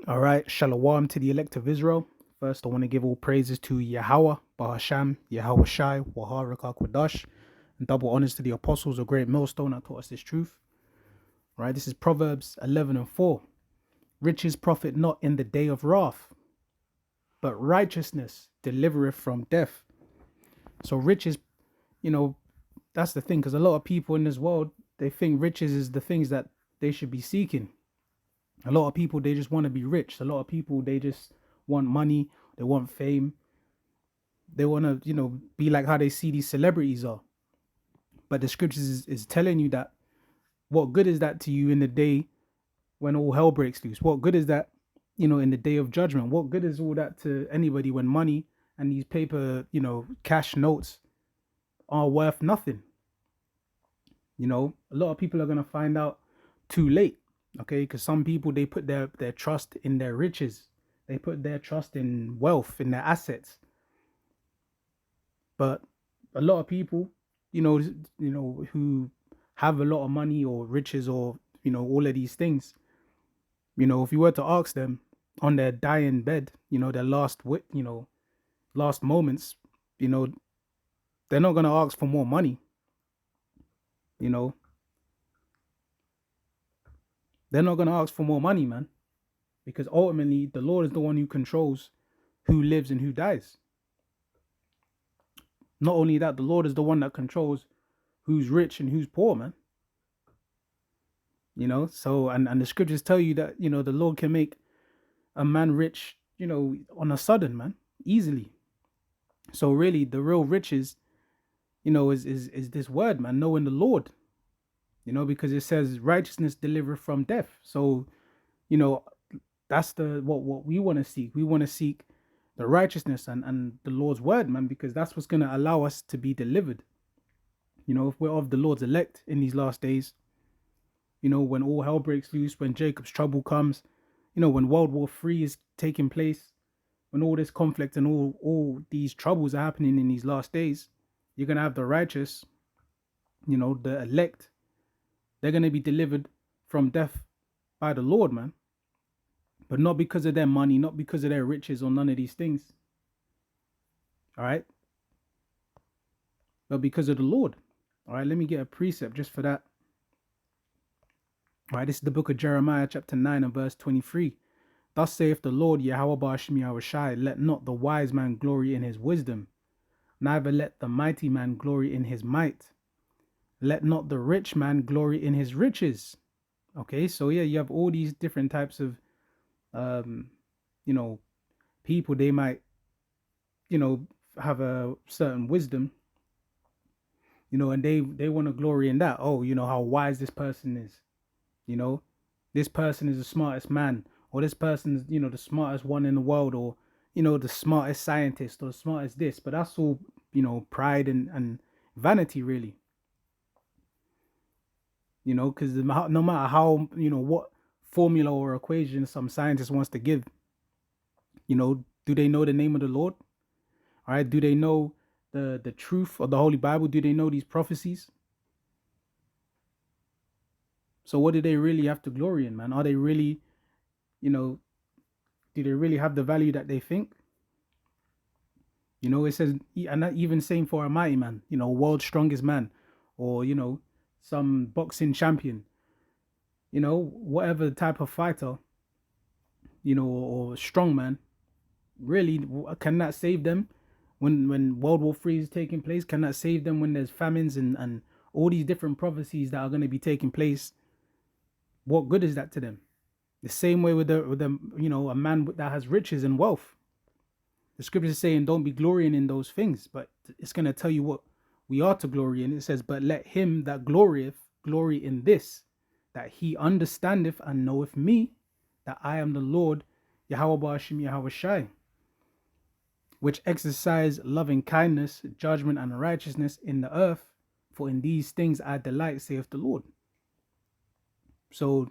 All right, shalom to the elect of Israel. First, I want to give all praises to Yahweh, Bahasham, Yahweh Shai, Waharak Kwadash, and double honors to the apostles, a great millstone that taught us this truth. All right, this is Proverbs 11 and 4. Riches profit not in the day of wrath, but righteousness delivereth from death. So, riches, you know, that's the thing, because a lot of people in this world, they think riches is the things that they should be seeking. A lot of people, they just want to be rich. A lot of people, they just want money, they want fame, they want to, be like how they see these celebrities are. But the scriptures is telling you that what good is that to you in the day when all hell breaks loose? What good is that, in the day of judgment? What good is all that to anybody when money and these paper, cash notes are worth nothing? A lot of people are going to find out too late, okay? Because some people, they put their trust in their riches. They put their trust in wealth, in their assets. But a lot of people, who have a lot of money or riches or, all of these things, if you were to ask them on their dying bed, their last moments, you know, they're not going to ask for more money, you know, they're not going to ask for more money, man, because ultimately the Lord is the one who controls who lives and who dies. Not only that, the Lord is the one that controls who's rich and who's poor, man. So and the scriptures tell you that, the Lord can make a man rich, on a sudden, man, easily. So really the real riches, is this word, man, knowing the Lord, because it says righteousness deliver from death. So, you know, that's the what we want to seek. We want to seek the righteousness and the Lord's word, man, because that's what's going to allow us to be delivered. If we're of the Lord's elect in these last days, when all hell breaks loose, when Jacob's trouble comes, when World War III is taking place, when all this conflict and all these troubles are happening in these last days, you're gonna have the righteous, the elect, they're gonna be delivered from death by the Lord, man. But not because of their money, not because of their riches or none of these things. All right. But because of the Lord. All right, let me get a precept just for that. All right, this is the book of Jeremiah, chapter 9 and verse 23. Thus saith the Lord, Yahweh Ba'ashmi Yahushai, let not the wise man glory in his wisdom, neither let the mighty man glory in his might. Let not the rich man glory in his riches. Okay, so yeah, you have all these different types of, um, you know, people. They might, have a certain wisdom, and they want to glory in that. Oh, how wise this person is. You know, this person is the smartest man, or this person is, the smartest one in the world, or the smartest scientist, or the smartest this. But that's all, pride and vanity, really. Because no matter how, what formula or equation some scientist wants to give, do they know the name of the Lord? All right, do they know the truth of the Holy Bible? Do they know these prophecies? So what do they really have to glory in, man? Are they really, you know, do they really have the value that they think? It says, and that even same for a mighty man, world's strongest man, or some boxing champion, whatever type of fighter, or strong man. Really, can that save them when World War III is taking place? Can that save them when there's famines and all these different prophecies that are going to be taking place? What good is that to them? The same way with the a man that has riches and wealth. The scripture is saying, don't be glorying in those things, but it's going to tell you what we are to glory in. It says, but let him that glorieth glory in this, that he understandeth and knoweth me, that I am the Lord, Yahweh Ba'ashim Yahweh Shai, which exercise loving kindness, judgment, and righteousness in the earth. For in these things I delight, saith the Lord. So,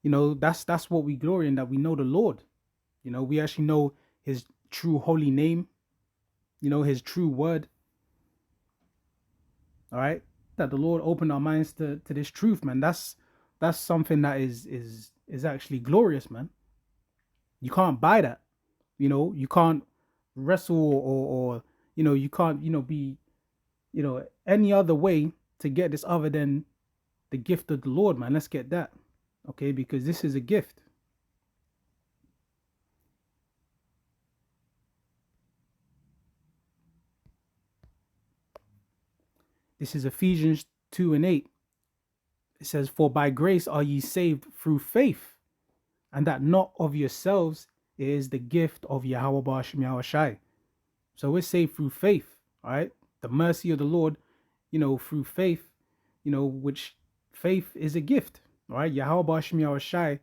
that's what we glory in, that we know the Lord. We actually know his true holy name, his true word. All right. That the Lord opened our minds to this truth, man. That's something that is actually glorious, man. You can't buy that. You can't wrestle or you can't, be, any other way to get this other than the gift of the Lord, man. Let's get that. Okay, because this is a gift. This is Ephesians 2 and 8. It says, "For by grace are ye saved through faith, and that not of yourselves, it is the gift of Yahweh Ba'ashem Yahweh Shai." So we're saved through faith, all right? The mercy of the Lord, through faith, which faith is a gift, all right? Yahweh Ba'ashem Yahweh Shai,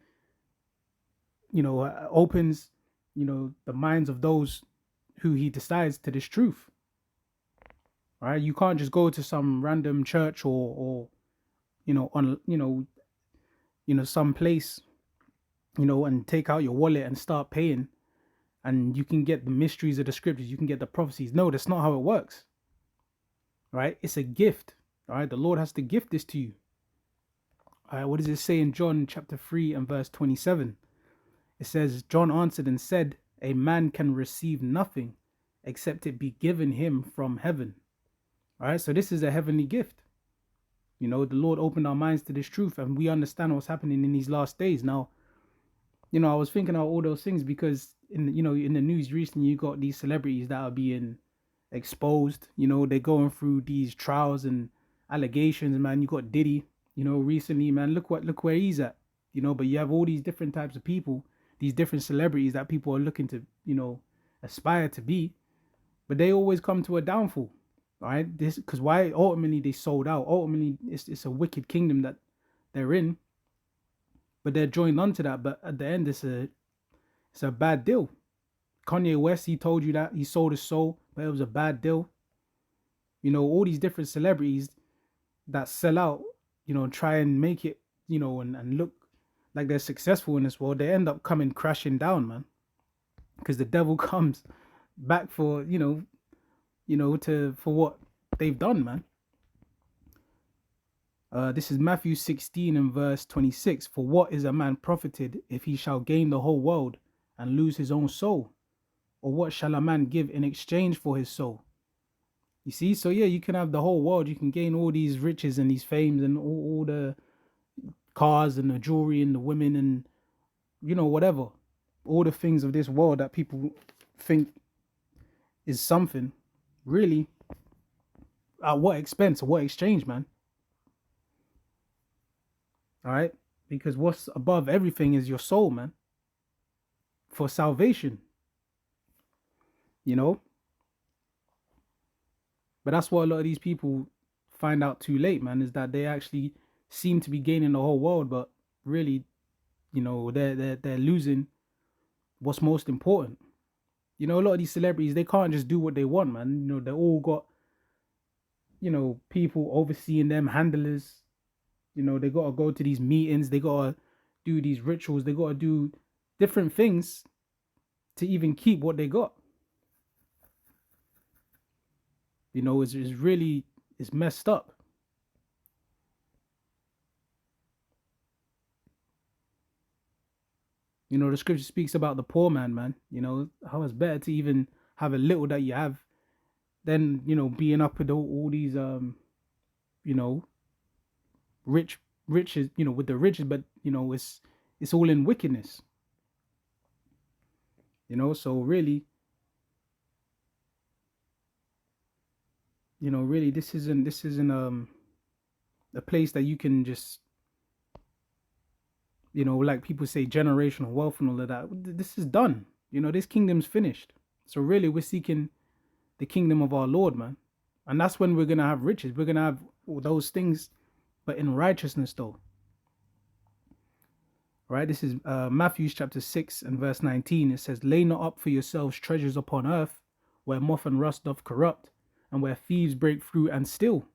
opens, the minds of those who he decides to this truth, all right? You can't just go to some random church or on, some place, and take out your wallet and start paying, and you can get the mysteries of the scriptures, you can get the prophecies. No, that's not how it works. Right? It's a gift. All right, the Lord has to gift this to you. All right, what does it say in John chapter 3 and verse 27? It says, "John answered and said, a man can receive nothing except it be given him from heaven." All right, so this is a heavenly gift. The Lord opened our minds to this truth, and we understand what's happening in these last days. Now, I was thinking about all those things because in the news recently, you got these celebrities that are being exposed. They're going through these trials and allegations, man. You got Diddy, recently, man. Look where he's at. But you have all these different types of people, these different celebrities that people are looking to, aspire to be, but they always come to a downfall. All right, this because why? Ultimately, they sold out. Ultimately, it's a wicked kingdom that they're in, but they're joined onto that. But at the end, it's a bad deal. Kanye West, he told you that he sold his soul, but it was a bad deal. All these different celebrities that sell out, try and make it, and look like they're successful in this world, they end up coming crashing down, man. Because the devil comes back for, for what they've done, man. This is Matthew 16 and verse 26. "For what is a man profited if he shall gain the whole world and lose his own soul? Or what shall a man give in exchange for his soul?" You see, so yeah, you can have the whole world, you can gain all these riches and these fames and all the cars and the jewelry and the women and whatever, all the things of this world that people think is something. Really, at what expense, at what exchange, man? All right, because what's above everything is your soul, man, for salvation. But that's what a lot of these people find out too late, man, is that they actually seem to be gaining the whole world, but really, they're losing what's most important. A lot of these celebrities, they can't just do what they want, man. They all got, people overseeing them, handlers. They gotta go to these meetings, they gotta do these rituals, they gotta do different things to even keep what they got. It's messed up. The scripture speaks about the poor man. How it's better to even have a little that you have than, being up with all these, riches, with the riches, but, it's all in wickedness. So really, really, this isn't a place that you can just, like people say, generational wealth and all of that. This is done. This kingdom's finished. So really, we're seeking the kingdom of our Lord, man. And that's when we're going to have riches. We're going to have all those things, but in righteousness, though. Right? This is Matthew chapter 6 and verse 19. It says, "Lay not up for yourselves treasures upon earth, where moth and rust doth corrupt, and where thieves break through and steal.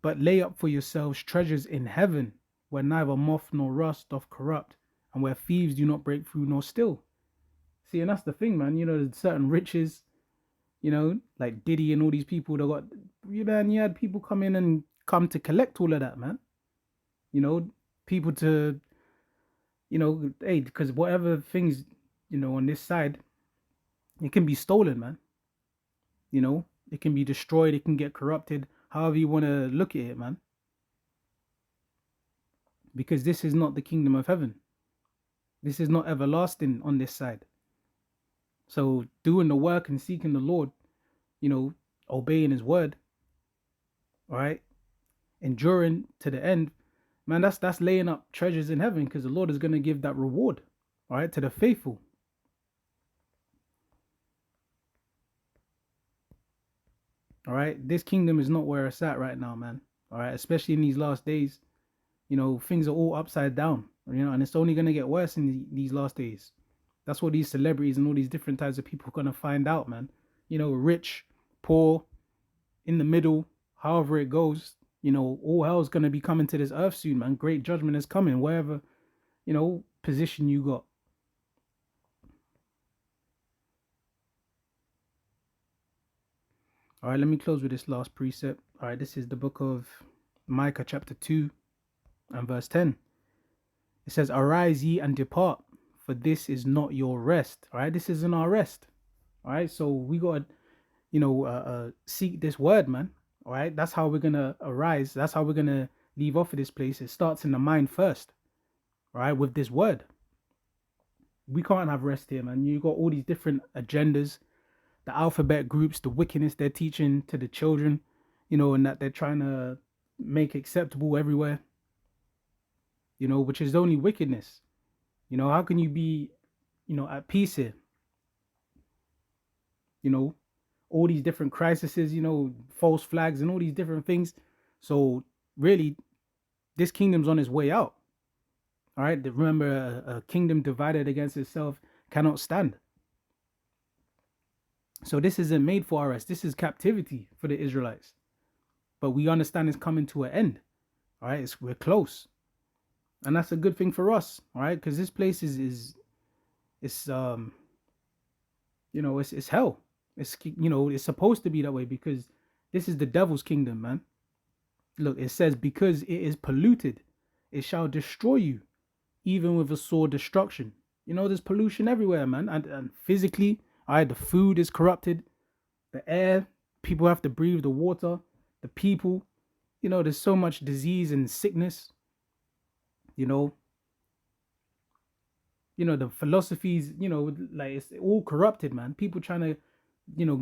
But lay up for yourselves treasures in heaven, where neither moth nor rust doth corrupt, and where thieves do not break through nor steal." See, and that's the thing, man. There's certain riches, like Diddy and all these people that got, man, you had people come to collect all of that, man. People to, hey, because whatever things on this side, it can be stolen, man. It can be destroyed, it can get corrupted, however you want to look at it, man. Because this is not the kingdom of heaven. This is not everlasting on this side. So doing the work and seeking the Lord, obeying his word, all right, enduring to the end, man, that's laying up treasures in heaven, because the Lord is going to give that reward, all right, to the faithful. All right, this kingdom is not where it's at right now, man. All right, especially in these last days, things are all upside down, and it's only going to get worse in these last days. That's what these celebrities and all these different types of people are going to find out, man. Rich, poor, in the middle, however it goes, all hell's going to be coming to this earth soon, man. Great judgment is coming, wherever, position you got. All right, let me close with this last precept. All right, this is the book of Micah chapter 2 and verse 10. It says, "Arise ye and depart, for this is not your rest." All right, this isn't our rest. All right, so we got to, seek this word, man. All right, that's how we're going to arise. That's how we're going to leave off of this place. It starts in the mind first, all right, with this word. We can't have rest here, man. You got all these different agendas, the alphabet groups, the wickedness they're teaching to the children, and that they're trying to make acceptable everywhere, which is only wickedness. How can you be, at peace here? All these different crises, false flags and all these different things. So really, this kingdom's on its way out. All right. Remember, a kingdom divided against itself cannot stand. So this isn't made for our rest. This is captivity for the Israelites. But we understand it's coming to an end. All right. We're close. And that's a good thing for us. All right. Because this place it's hell. It's supposed to be that way, because this is the devil's kingdom, man. Look, it says, because it is polluted, it shall destroy you, even with a sore destruction. There's pollution everywhere, man. And physically, all right, the food is corrupted, the air, people have to breathe, the water, the people, there's so much disease and sickness, the philosophies, like it's all corrupted, man. People trying to,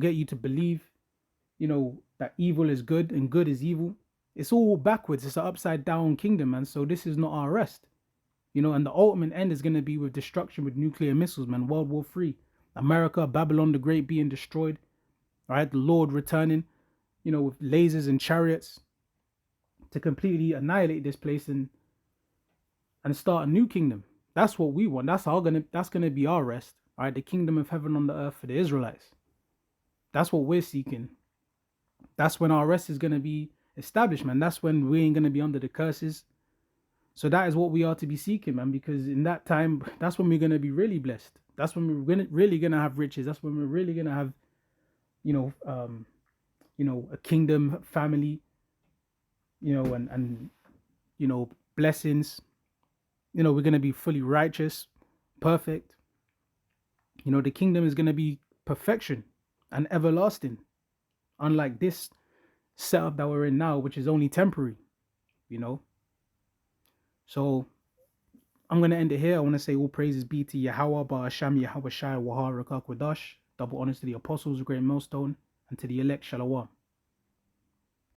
get you to believe, that evil is good and good is evil. It's all backwards. It's an upside down kingdom, man. So this is not our rest, and the ultimate end is going to be with destruction, with nuclear missiles, man. World War III. America, Babylon the Great being destroyed. All right, the Lord returning, with lasers and chariots to completely annihilate this place and start a new kingdom. That's what we want. That's gonna be our rest. All right, the kingdom of heaven on the earth for the Israelites. That's what we're seeking. That's when our rest is gonna be established, man. That's when we ain't gonna be under the curses. So that is what we are to be seeking, man, because in that time, that's when we're gonna be really blessed. That's when we're really gonna have riches. That's when we're really gonna have, a kingdom, family, and blessings. We're gonna be fully righteous, perfect. The kingdom is gonna be perfection and everlasting, unlike this setup that we're in now, which is only temporary. So I'm going to end it here. I want to say all praises be to Yahweh, Ba'asham, Yahweh Shai, Wahar, Rakak, Wadash. Double honors to the apostles, great millstone, and to the elect, Shalom.